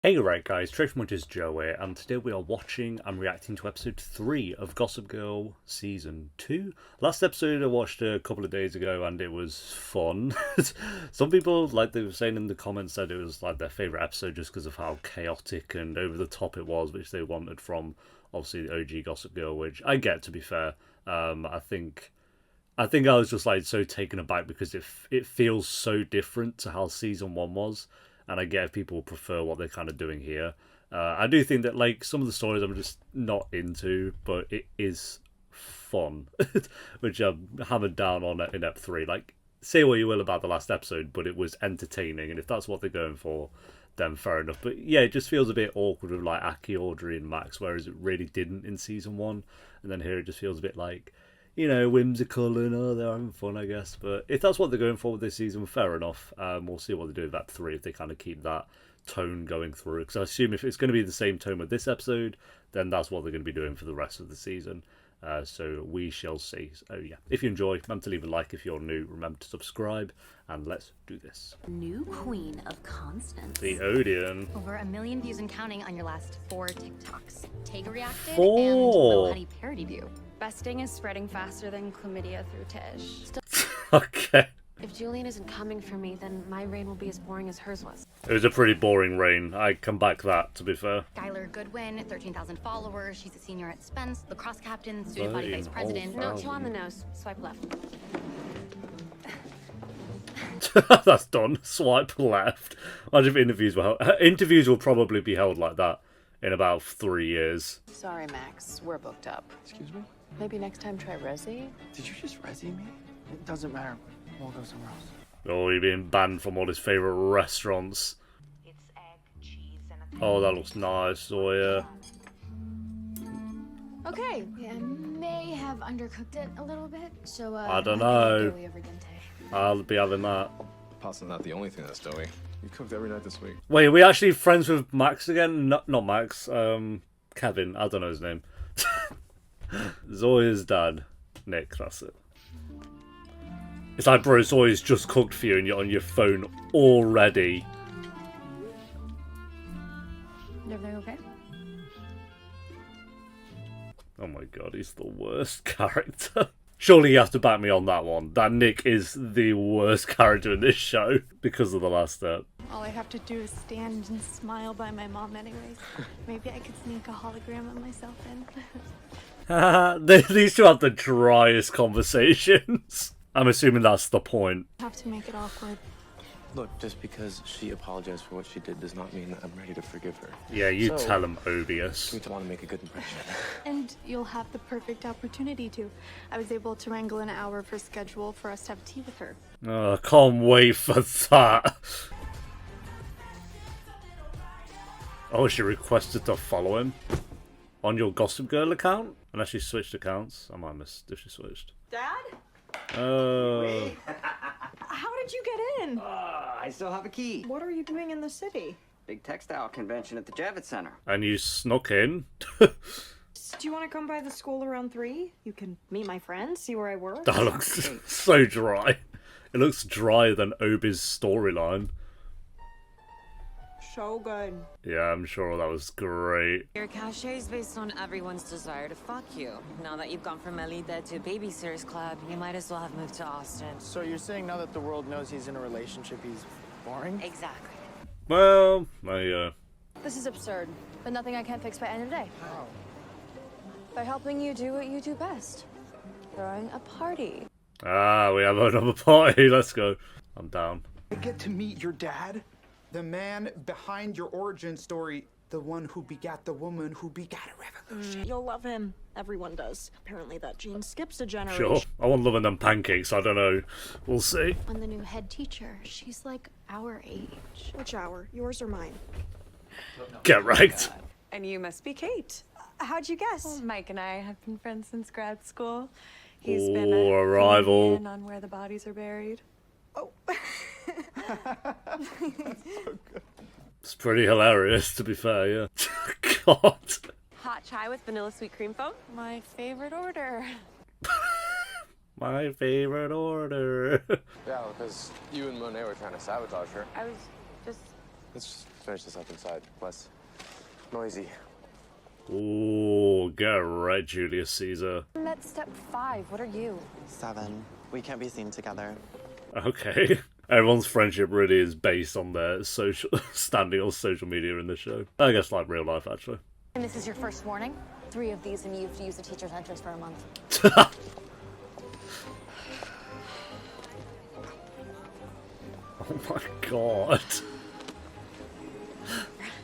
Hey right guys, TheTrophyMuncher's Joe here, and today we are watching and reacting to episode 3 of Gossip Girl Season 2. Last episode I watched a couple of days ago and it was fun. Some people, like they were saying in the comments, said it was like their favourite episode just because of how chaotic and over the top it was, which they wanted from obviously the OG Gossip Girl, which I get, to be fair. I think I was just like so taken aback because it feels so different to how Season 1 was, and I get if people prefer what they're kind of doing here. I do think that like some of the stories I'm just not into, but it is fun, which I'm hammered down on in Ep 3. Like, say what you will about the last episode, but it was entertaining, and if that's what they're going for, then fair enough. But yeah, it just feels a bit awkward with like Aki, Audrey, and Max, whereas it really didn't in Season 1. And then here it just feels a bit like, whimsical and they're having fun, I guess. But if that's what they're going for with this season, fair enough. We'll see what they do with that 3 if they kind of keep that tone going through. Because I assume if it's going to be the same tone with this episode, then that's what they're going to be doing for the rest of the season. So we shall see. So yeah, if you enjoy, remember to leave a like. If you're new, remember to subscribe, and let's do this. New queen of Constance. The Odeon. Over 1 million views and counting on your last 4 TikToks. Tega reacted 4. and Lil Honey parodied you. Besting is spreading faster than chlamydia through Tish. Okay. If Julien isn't coming for me, then my reign will be as boring as hers was. It was a pretty boring reign. I come back that, to be fair. Skylar Goodwin, 13,000 followers. She's a senior at Spence, lacrosse captain, student body vice president. Oh, Not too on the nose. Swipe left. That's done. Swipe left. Imagine if interviews will probably be held like that in about 3 years. Sorry, Max. We're booked up. Excuse me? Maybe next time try Resi? Did you just resi me? It doesn't matter. We'll go somewhere else. Oh, you're being banned from all his favourite restaurants. It's egg, cheese, and a Oh, that looks nice. Oh, yeah. Okay, yeah, I may have undercooked it a little bit, so I don't know. doughy over dente. I'll be having that. Pasta's not the only thing that's doughy. You cooked every night this week. Wait, are we actually friends with Max again? Not Max. Kevin. I don't know his name. Zoya's dad. Nick, that's it. It's like, bro, Zoya's just cooked for you and you're on your phone already. Everything okay? Oh my god, he's the worst character. Surely you have to back me on that one. That Nick is the worst character in this show because of the last step. All I have to do is stand and smile by my mom anyways. Maybe I could sneak a hologram of myself in. These two have the driest conversations. I'm assuming that's the point. Have to make it awkward. Look, just because she apologized for what she did does not mean that I'm ready to forgive her. Yeah, you So, tell him, Obius. We want to make a good impression. And you'll have the perfect opportunity to. I was able to wrangle an hour for schedule for us to have tea with her. Oh, I can't wait for that. Oh, she requested to follow him on your Gossip Girl account? Unless she switched accounts. I might have missed if she switched. Dad? Oh. How did you get in? I still have a key. What are you doing in the city? Big textile convention at the Javits Center. And you snuck in? Do you want to come by the school around 3? You can meet my friends, see where I work. That looks so dry. It looks drier than Obie's storyline. So good. Yeah, I'm sure that was great. Your cachet is based on everyone's desire to fuck you. Now that you've gone from Elite to Babysitter's Club, you might as well have moved to Austin. So you're saying now that the world knows he's in a relationship, he's boring? Exactly. Well, there you go. This is absurd, but nothing I can't fix by end of day. How? By helping you do what you do best. Throwing a party. Ah, we have another party. Let's go. I'm down. I get to meet your dad, the man behind your origin story, the one who begat the woman who begat a revolution. You'll love him. Everyone does. Apparently that gene skips a generation. Sure. I want loving them pancakes. I don't know. We'll see. I'm the new head teacher. She's like our age. Which hour? Yours or mine? Get right. And you must be Kate. How'd you guess? Well, Mike and I have been friends since grad school. He's Oh, been a rival. in on where the bodies are buried. Oh. It's pretty hilarious, to be fair, yeah. God. Hot chai with vanilla sweet cream foam. My favorite order. My favorite order. Yeah, because you and Monet were trying to sabotage her. I was just Let's finish this up inside. Less noisy. Ooh, get right, Julius Caesar. I'm at step 5. What are you? 7. We can't be seen together. Okay. Everyone's friendship really is based on their social standing on social media in the show. I guess like real life, actually. And this is your first warning? 3 of these and you have to use the teacher's entrance for a month. Oh my god.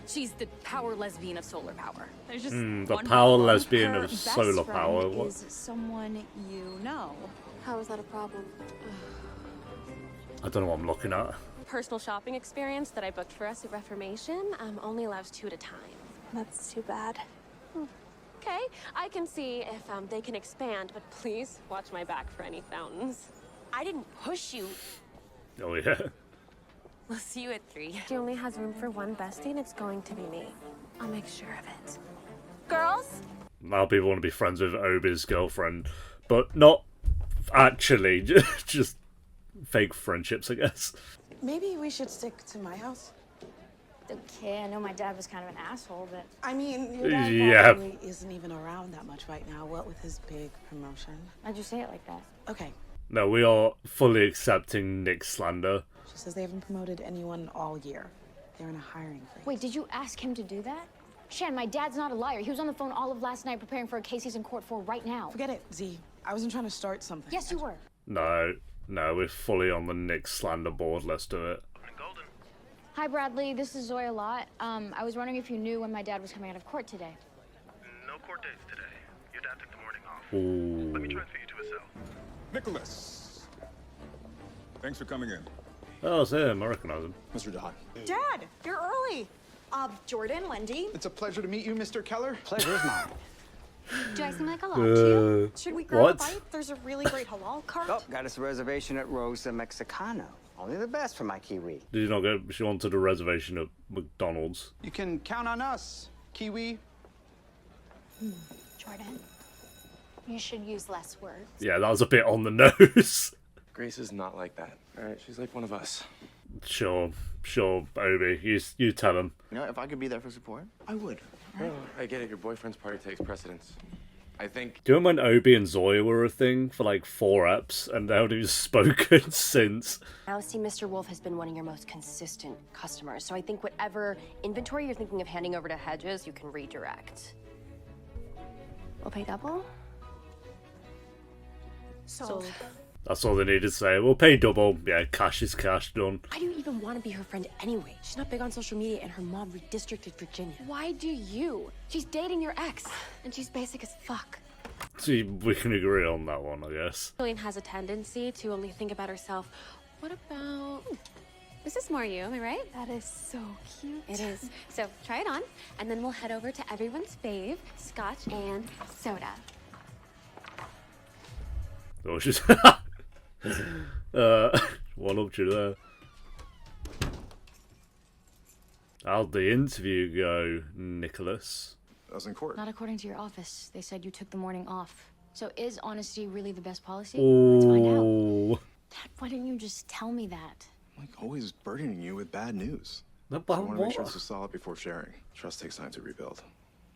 She's the power lesbian of solar power. There's just The power lesbian of solar power. What? Is someone you know. How is that a problem? I don't know what I'm looking at. Personal shopping experience that I booked for us at Reformation only allows 2 at a time. That's too bad. Okay, I can see if they can expand, but please watch my back for any fountains. I didn't push you. Oh yeah. We'll see you at 3. She only has room for one bestie, and it's going to be me. I'll make sure of it. Girls? Now people want to be friends with Obie's girlfriend, but not actually, just fake friendships, I guess. Maybe we should stick to my house. Okay, I know my dad was kind of an asshole, but... I mean, your dad Yeah. probably isn't even around that much right now, what with his big promotion. Why'd you say it like that? Okay, No, we are fully accepting Nick's slander. she says they haven't promoted anyone all year. They're in a hiring freeze. Wait, did you ask him to do that? Shan, my dad's not a liar. He was on the phone all of last night preparing for a case he's in court for right now. Forget it, Z. I wasn't trying to start something. Yes, you were. No, we're fully on the Nick slander board. Let's do it. Hi, Bradley. This is Zoya Lott. I was wondering if you knew when my dad was coming out of court today. No court dates today. Your dad took the morning off. Ooh. Let me transfer you to his cell. Nicholas. Thanks for coming in. Oh, it's him. I recognize him. Mr. Don. Dad, you're early. Jordan, Lindy. It's a pleasure to meet you, Mr. Keller. Pleasure is mine. Do I seem like a lot to you? Should we grab what? a bite? There's a really great halal cart. Oh, got us a reservation at Rosa Mexicano. Only the best for my Kiwi. Did you not get? She wanted a reservation at McDonald's. You can count on us, Kiwi. Jordan, you should use less words. Yeah, that was a bit on the nose. Grace is not like that. All right, she's like one of us. Sure, Obie. You tell him. You know, if I could be there for support, I would. Oh, I get it. Your boyfriend's party takes precedence. I think. Do you remember when Obie and Zoya were a thing for like 4 eps and they haven't even spoken since? Now, see, Mr. Wolf has been one of your most consistent customers, so I think whatever inventory you're thinking of handing over to Hedges, you can redirect. We'll pay double? Sold. That's all they needed to say. We'll pay double. Yeah, cash is cash, done. Why do you even want to be her friend anyway? She's not big on social media, and her mom redistricted Virginia. Why do you? She's dating your ex, and she's basic as fuck. See, we can agree on that one, I guess. Julien has a tendency to only think about herself. What about... This is more you, am I right? That is so cute. It is. So try it on, and then we'll head over to everyone's fave, scotch and soda. Oh, she's... one up to there. How'd the interview go, Nicholas? I was in court. Not according to your office. They said you took the morning off. So is honesty really the best policy? Ooh. Let's find out. Dad, why didn't you just tell me that? Like always burdening you with bad news. No, So I want to make sure this is solid before sharing. Trust takes time to rebuild.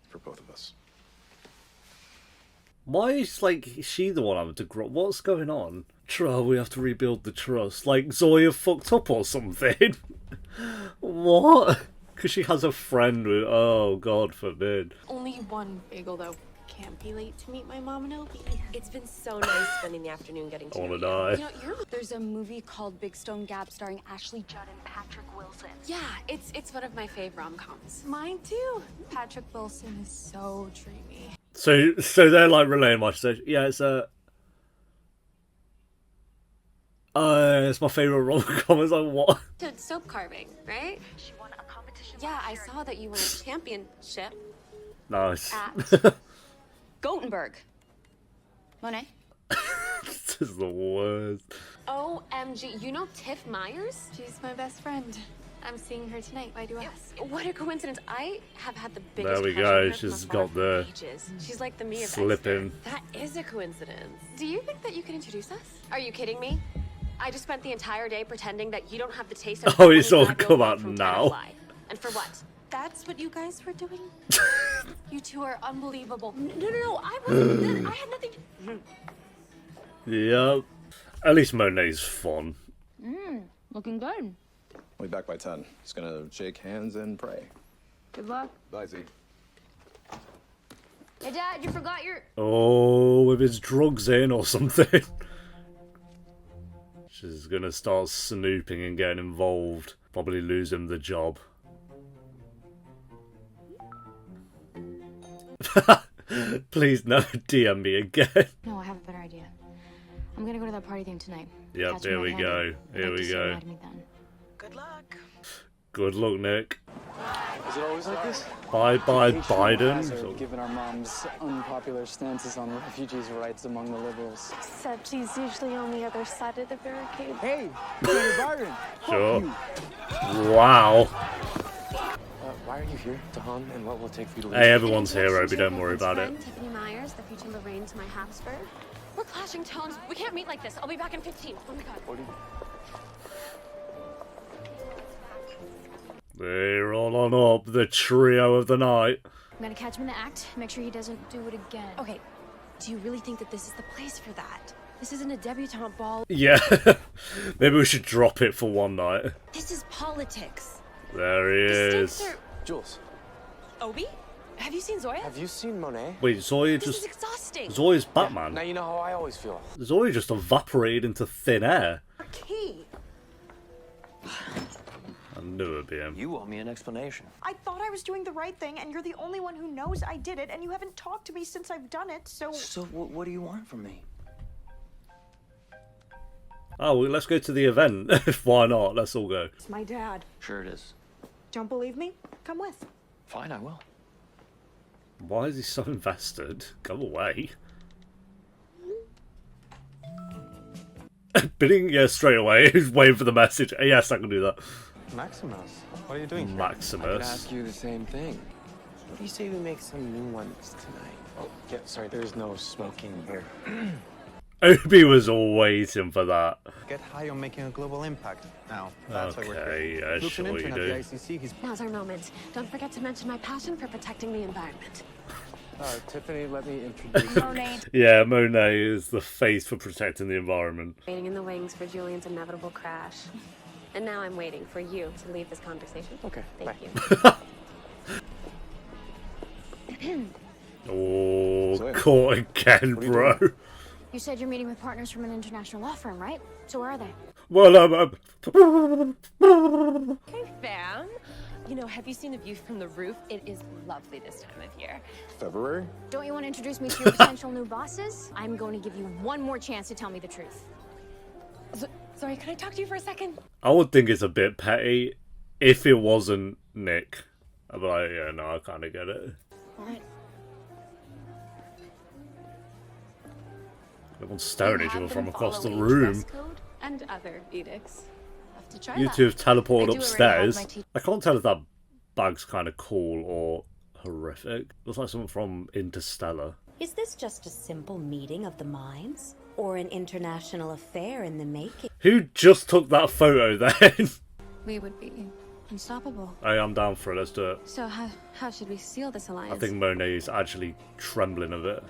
For both of us. Why is, is she the one having to grow? What's going on? We have to rebuild the trust. Like, Zoya fucked up or something? What? Because she has a friend with... Oh, God forbid. Only one bagel, though. Can't be late to meet my mom and Obie. It's been so nice spending the afternoon getting to I know want you. to die. You know, there's a movie called Big Stone Gap starring Ashley Judd and Patrick Wilson. Yeah, it's one of my fave rom-coms. Mine too. Patrick Wilson is so dreamy. So they're like relaying my stage. Yeah, it's it's my favourite rom-com. It's like, what? Did soap carving, right? She won a competition. Yeah, I saw that you won a championship Nice. at Gothenburg. Monet? This is the worst. OMG. You know Tiff Myers? She's my best friend. I'm seeing her tonight. Why do you ask? What a coincidence. I have had the biggest There we crush go. on her from She's afar got for the ages. She's like the me of slipping. Esther. That is a coincidence. Do you think that you can introduce us? Are you kidding me? I just spent the entire day pretending that you don't have the taste of Oh, it's all 25-year-old come man out from now. Tenafly. And for what? That's what you guys were doing? You two are unbelievable. No, I wasn't. I had nothing to... Yep. At least Monet's fun. Looking good. We'll be back by 10. Just gonna shake hands and pray. Good luck. Bye, Z. Hey, Dad, you forgot your... Oh, with his drugs in or something. She's gonna start snooping and getting involved. Probably lose him the job. Please no, DM me again. No, I have a better idea. I'm gonna go to that party thing tonight. Yep, Catch here me we red-handed. go. I'd Here like to we see you go. ride me then. Good luck. Good luck, Nick. Is it always like this? Bye bye, Hazard, Biden. given our mom's unpopular stances on refugees' rights among the liberals. Except she's usually on the other side of the barricade. Hey, Senator Biden. Sure. Wow. Why are you here, Dahan, and what will it take for you to leave? Hey, everyone's here, Obie. Don't worry about it. Tiffany Myers, the future Lorraine to my Habsburg. We're clashing tones. We can't meet like this. I'll be back in 15. Oh my god. They're all on up, the trio of the night. I'm gonna catch him in the act. Make sure he doesn't do it again. Okay, do you really think that this is the place for that? This isn't a debutante ball. Yeah, maybe we should drop it for one night. This is politics. There he is. Jules, Obie? Have you seen Zoya? have you seen Monet? Wait, Zoya This is just... exhausting. Zoya's Batman. Now you know how I always feel. Zoya just evaporated into thin air. Key. I knew it'd be him. You owe me an explanation. I thought I was doing the right thing, and you're the only one who knows I did it, and you haven't talked to me since I've done it, so... So what do you want from me? Oh, well, let's go to the event. Why not? Let's all go. It's my dad. Sure it is. Don't believe me? Come with. Fine, I will. Why is he so invested? Go away. Bidding, yeah, straight away. He's waiting for the message. Yes, I can do that. Maximus, what are you doing here? Maximus. I could ask you the same thing. What do you say we make some new ones tonight? Oh, yeah, sorry, there's no smoking here. Obie was all waiting for that. Get high on making a global impact. Now, that's why we're Okay, here. yeah, Luke's an sure you intern do. at the ICC. He's... Now's our moment. Don't forget to mention my passion for protecting the environment. Tiffany, let me introduce you. Monet. Yeah, Monet is the face for protecting the environment. Waiting in the wings for Julien's inevitable crash. And now I'm waiting for you to leave this conversation. Okay, Thank you. Oh, Zoya. caught again, What are you bro. doing? You said you're meeting with partners from an international law firm, right? So where are they? Well, Hey, fam. You know, have you seen the view from the roof? It is lovely this time of year. February? Don't you want to introduce me to your potential new bosses? I'm going to give you one more chance to tell me the truth. Sorry, can I talk to you for a second? I would think it's a bit petty if it wasn't Nick. I'd be like, yeah, no, I kind of get it. All right. Everyone's staring at each have other from been across the following room. dress code and other edicts. Have to try You that. two have I do teleported already have upstairs. my teeth. I can't tell if that bag's kind of cool or horrific. Looks like something from Interstellar. Is this just a simple meeting of the minds? Or an international affair in the making? Who just took that photo then? We would be unstoppable. Hey, I'm down for it. Let's do it. So how should we seal this alliance? I think Monet is actually trembling of it.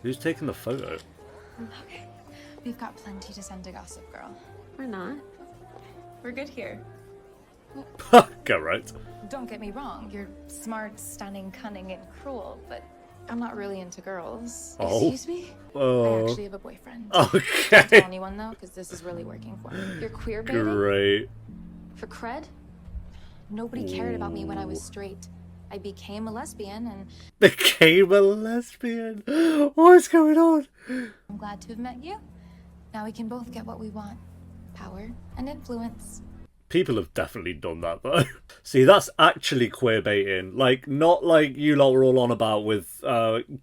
Who's taking the photo? Okay. We've got plenty to send to Gossip Girl. We're not. We're good here. Go right. Don't get me wrong. You're smart, stunning, cunning, and cruel, but I'm not really into girls. Oh. Excuse me? Oh. I actually have a boyfriend. Okay. Don't tell anyone, though, because this is really working for me. You're queer baiting? Great. For cred? Nobody cared about me when I was straight. I became a lesbian, and Became a lesbian. What's going on? I'm glad to have met you. Now we can both get what we want. Power and influence. People have definitely done that though. See, that's actually queer baiting. Like, not like you lot were all on about with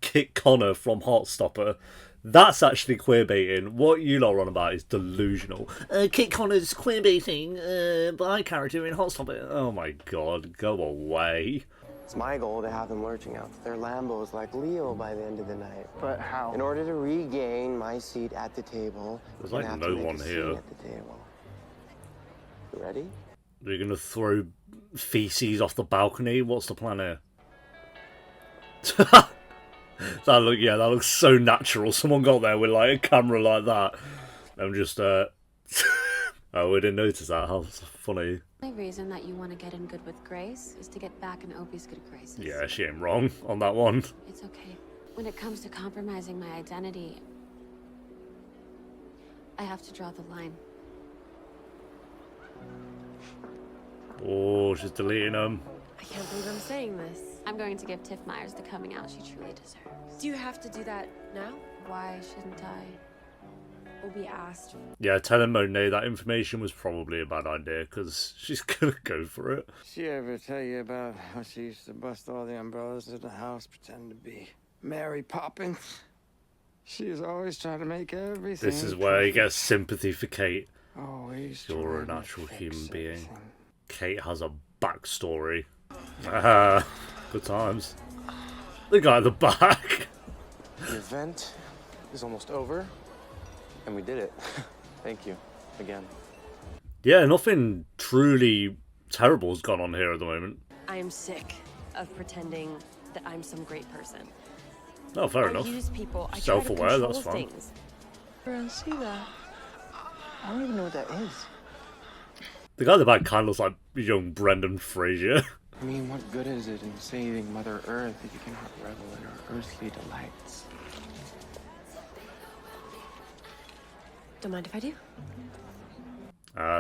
Kit Connor from Heartstopper. That's actually queer baiting. What you lot are on about is delusional. Kit Connor's queer baiting by character in Heartstopper. Oh my god, go away. It's my goal to have them lurching out to their Lambos like Leo by the end of the night. But how? In order to regain my seat at the table, There's I'm like gonna have no to make one a scene here. at the table. You ready? Are you gonna throw feces off the balcony. What's the plan here? That looks so natural. Someone got there with like a camera like that. I'm just oh, we didn't notice that. How funny. The only reason that you want to get in good with Grace is to get back in Obie's good graces. Yeah, she ain't wrong on that one. It's okay. When it comes to compromising my identity, I have to draw the line. Oh, she's deleting them. I can't believe I'm saying this. I'm going to give Tiff Myers the coming out she truly deserves. Do you have to do that now? Why shouldn't I? Obie asked. Yeah, telling Monet that information was probably a bad idea, because she's gonna go for it. She ever tell you about how she used to bust all the umbrellas in the house, pretend to be Mary Poppins? She was always trying to make everything. This is where you get sympathy for Kate. Always. You're a natural human being. Kate has a backstory. Ah, good times. The guy at the back. The event is almost over, and we did it. Thank you again. Yeah, nothing truly terrible has gone on here at the moment. I am sick of pretending that I'm some great person. Oh, fair enough. Use people. I Self-aware, that's fine. I don't see that. I don't even know what that is. The guy at the back kind of looks like young Brendan Fraser. I mean, what good is it in saving Mother Earth if you cannot revel in her earthly delights? Don't mind if I do.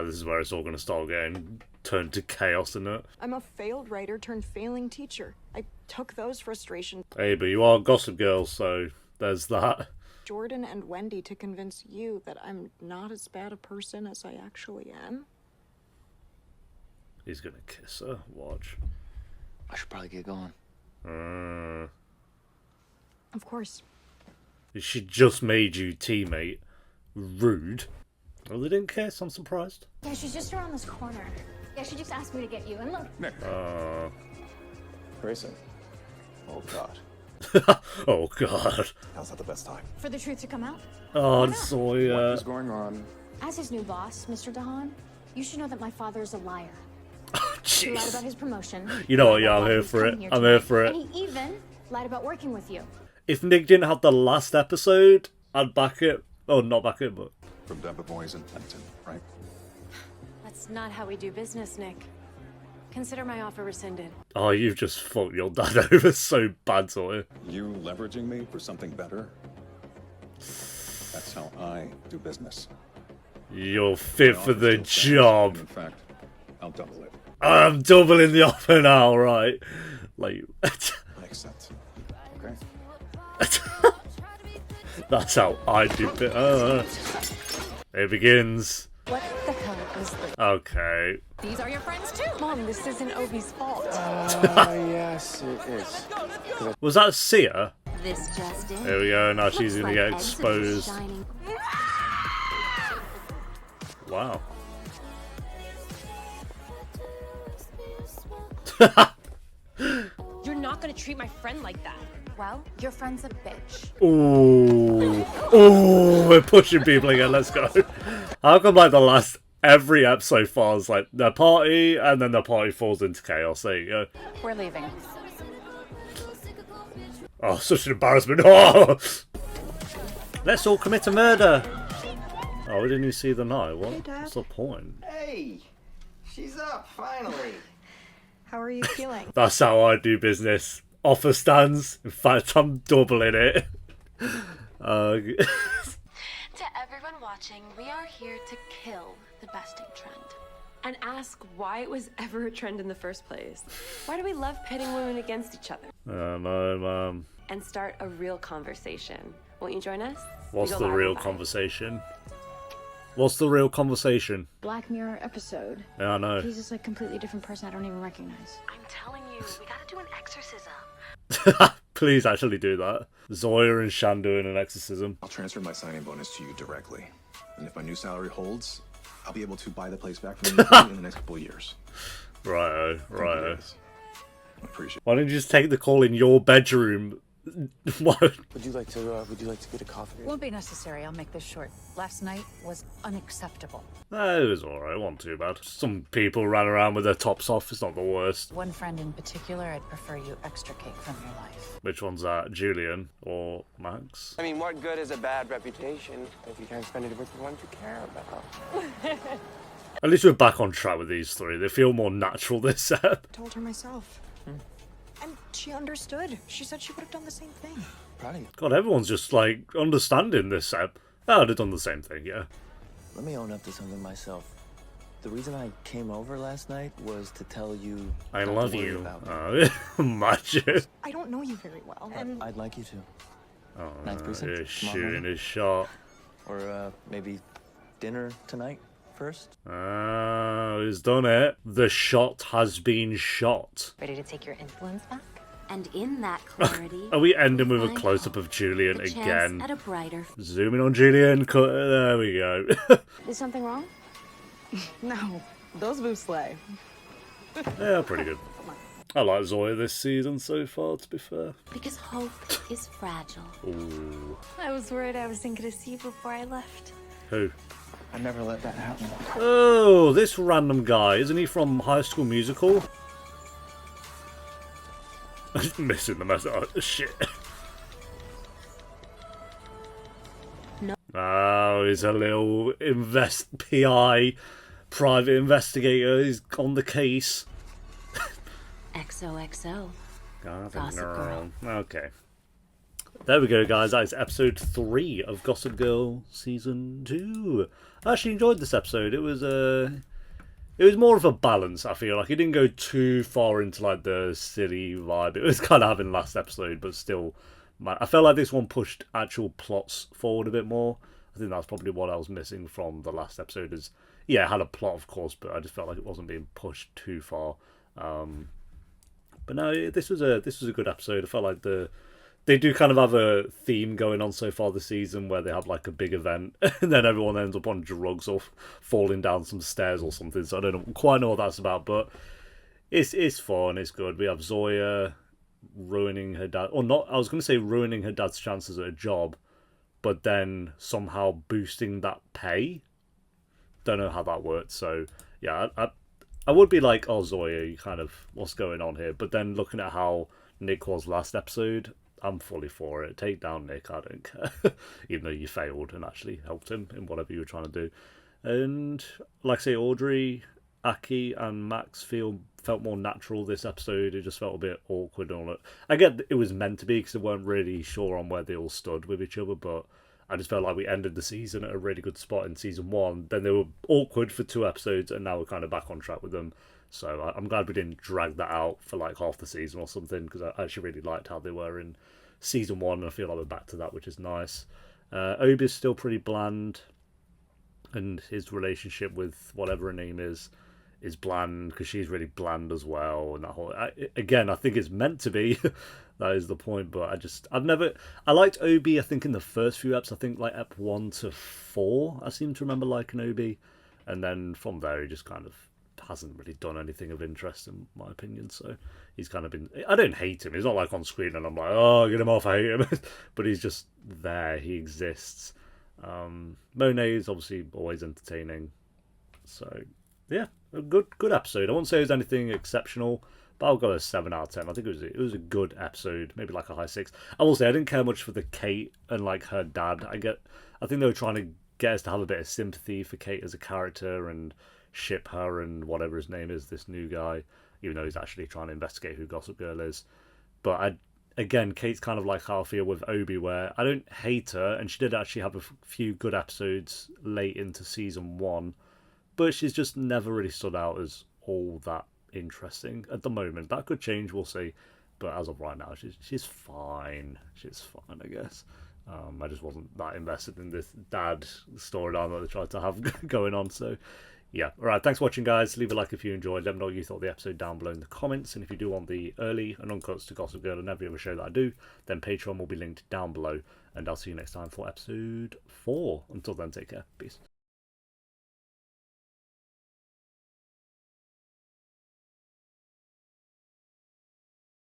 This is where it's all going to start getting turned to chaos, isn't it? I'm a failed writer turned failing teacher. I took those frustrations, Hey, but you are Gossip Girl, so there's that. Jordan and Wendy, to convince you that I'm not as bad a person as I actually am. He's going to kiss her. Watch. I should probably get going. Of course. She just made you teammate. Rude. Oh, they didn't kiss? I'm surprised. Yeah, she's just around this corner. Yeah, she just asked me to get you. And look. Nick. Grayson. Oh, God. Oh, God. Now's not the best time. For the truth to come out? Oh, Zoya. What is going on? As his new boss, Mr. Dahan, you should know that my father is a liar. He lied about his promotion. You know what, yeah, I'm here for it. I'm here for it. And he even lied about working with you. If Nick didn't have the last episode, I'd back it. Oh, not back it, but... From Denver Boys in Penton, right? That's not how we do business, Nick. Consider my offer rescinded. Oh, you've just fucked your dad over so bad, Zoya. You leveraging me for something better? That's how I do business. You're fit for the job. In fact, I'll double it. I'm doubling the offer now, right? Like... I accept. Okay. That's how I do it. It begins. What the hell is this? Okay. These are your friends too. Mom, this isn't Obie's fault. Yes, it is. Was that Sia? This just in. There we go. Now she's gonna get exposed. Wow. You're not gonna treat my friend like that. Well, your friend's a bitch. Ooh. Ooh, we're pushing people again. Let's go. How come like the last every episode far is like their party and then the party falls into chaos? There you go. We're leaving. Oh, such an embarrassment. Oh! Let's all commit a murder. Oh, we didn't even see the night. What? Hey, Dad. What's the point? Hey, she's up finally. How are you feeling? That's how I do business. Offer stands. In fact, I'm doubling it. To everyone watching, we are here to kill the besting trend. And ask why it was ever a trend in the first place. Why do we love pitting women against each other? No, Mom. And start a real conversation. Won't you join us? What's the real conversation? What's the real conversation? Black Mirror episode. Yeah, I know. He's just like a completely different person I don't even recognize. I'm telling you, we gotta do an exorcism. Please actually do that. Zoya and Shan doing an exorcism. I'll transfer my signing bonus to you directly. And if my new salary holds, I'll be able to buy the place back from you in the next couple of years. Righto, righto. I appreciate it. Why don't you just take the call in your bedroom What? Would you like to get a coffee? Won't be necessary. I'll make this short. Last night was unacceptable. It was alright, wasn't too bad. Some people ran around with their tops off, it's not the worst. One friend in particular, I'd prefer you extricate from your life. Which one's that, Julien or Max? I mean, what good is a bad reputation if you can't spend it with the ones you care about? At least we're back on track with these three. They feel more natural this ep. Told her myself. And she understood. She said she would have done the same thing. Proud of you. God, everyone's just, like, understanding this ep. Oh, they've done the same thing, yeah. Let me own up to something myself. The reason I came over last night was to tell you I not love to worry you. about me. Imagine. I don't know you very well. And I'd like you to. Oh, Ninth precinct. he's tomorrow shooting morning. his shot. Or maybe dinner tonight first. Oh, he's done it. The shot has been shot. Ready to take your influence back? And in that clarity, Are we ending with a close-up of Julien the chance again? at a brighter. Zooming on Julien. There we go. Is something wrong? no, those boobs slay. Yeah, pretty good. I like Zoya this season so far, to be fair. Because hope is fragile. Ooh. I was worried I wasn't going to see you before I left. Who? I never let that happen. Oh, this random guy. Isn't he from High School Musical? I'm missing the message. Oh, shit. No. Oh, he's a little PI, private investigator. He's on the case. XOXO. Gossip Girl. Okay. There we go, guys. That is episode 3 of Gossip Girl Season 2. I actually enjoyed this episode. It was more of a balance, I feel like. It didn't go too far into like the silly vibe. It was kind of having last episode, but still, man, I felt like this one pushed actual plots forward a bit more. I think that's probably what I was missing from the last episode. Is yeah, it had a plot, of course, but I just felt like it wasn't being pushed too far. But no, this was a good episode. I felt like they do kind of have a theme going on so far this season where they have like a big event and then everyone ends up on drugs or falling down some stairs or something. So I don't quite know what that's about, but it's fun, it's good. We have Zoya ruining her dad, or not, I was going to say ruining her dad's chances at a job, but then somehow boosting that pay. Don't know how that worked. So yeah, I would be like, oh Zoya, you kind of, what's going on here? But then looking at how Nick was last episode, I'm fully for it. Take down Nick, I don't care. Even though you failed and actually helped him in whatever you were trying to do. And like I say, Audrey, Aki and Max felt more natural this episode. It just felt a bit awkward and all that. I get it was meant to be because they weren't really sure on where they all stood with each other, but I just felt like we ended the season at a really good spot in season 1. Then they were awkward for 2 episodes and now we're kind of back on track with them. So I'm glad we didn't drag that out for like half the season or something, because I actually really liked how they were in season 1 and I feel like we're back to that, which is nice. Obie's still pretty bland, and his relationship with whatever her name is bland because she's really bland as well. And that whole again, I think it's meant to be. That is the point. But I liked Obie. I think in the first few eps, I think like ep 1 to 4, I seem to remember liking Obie, and then from there he just kind of hasn't really done anything of interest in my opinion. So he's kind of been, I don't hate him, he's not like on screen and I'm like, oh get him off, I hate him. But he's just there, he exists. Monet is obviously always entertaining. So yeah, a good episode. I won't say it was anything exceptional, but I'll go a 7 out of 10. I think it was a good episode, maybe like a high 6. I will say I didn't care much for the Kate and like her dad. I think they were trying to get us to have a bit of sympathy for Kate as a character and ship her and whatever his name is, this new guy, even though he's actually trying to investigate who Gossip Girl is. But again, Kate's kind of like how I feel with Obie, where I don't hate her, and she did actually have a few good episodes late into season 1, but she's just never really stood out as all that interesting at the moment. That could change, we'll see. But as of right now, she's fine. She's fine, I guess. I just wasn't that invested in this dad storyline that they tried to have going on, so yeah. Alright, thanks for watching, guys. Leave a like if you enjoyed. Let me know what you thought of the episode down below in the comments. And if you do want the early and uncuts to Gossip Girl and every other show that I do, then Patreon will be linked down below. And I'll see you next time for episode 4. Until then, take care. Peace.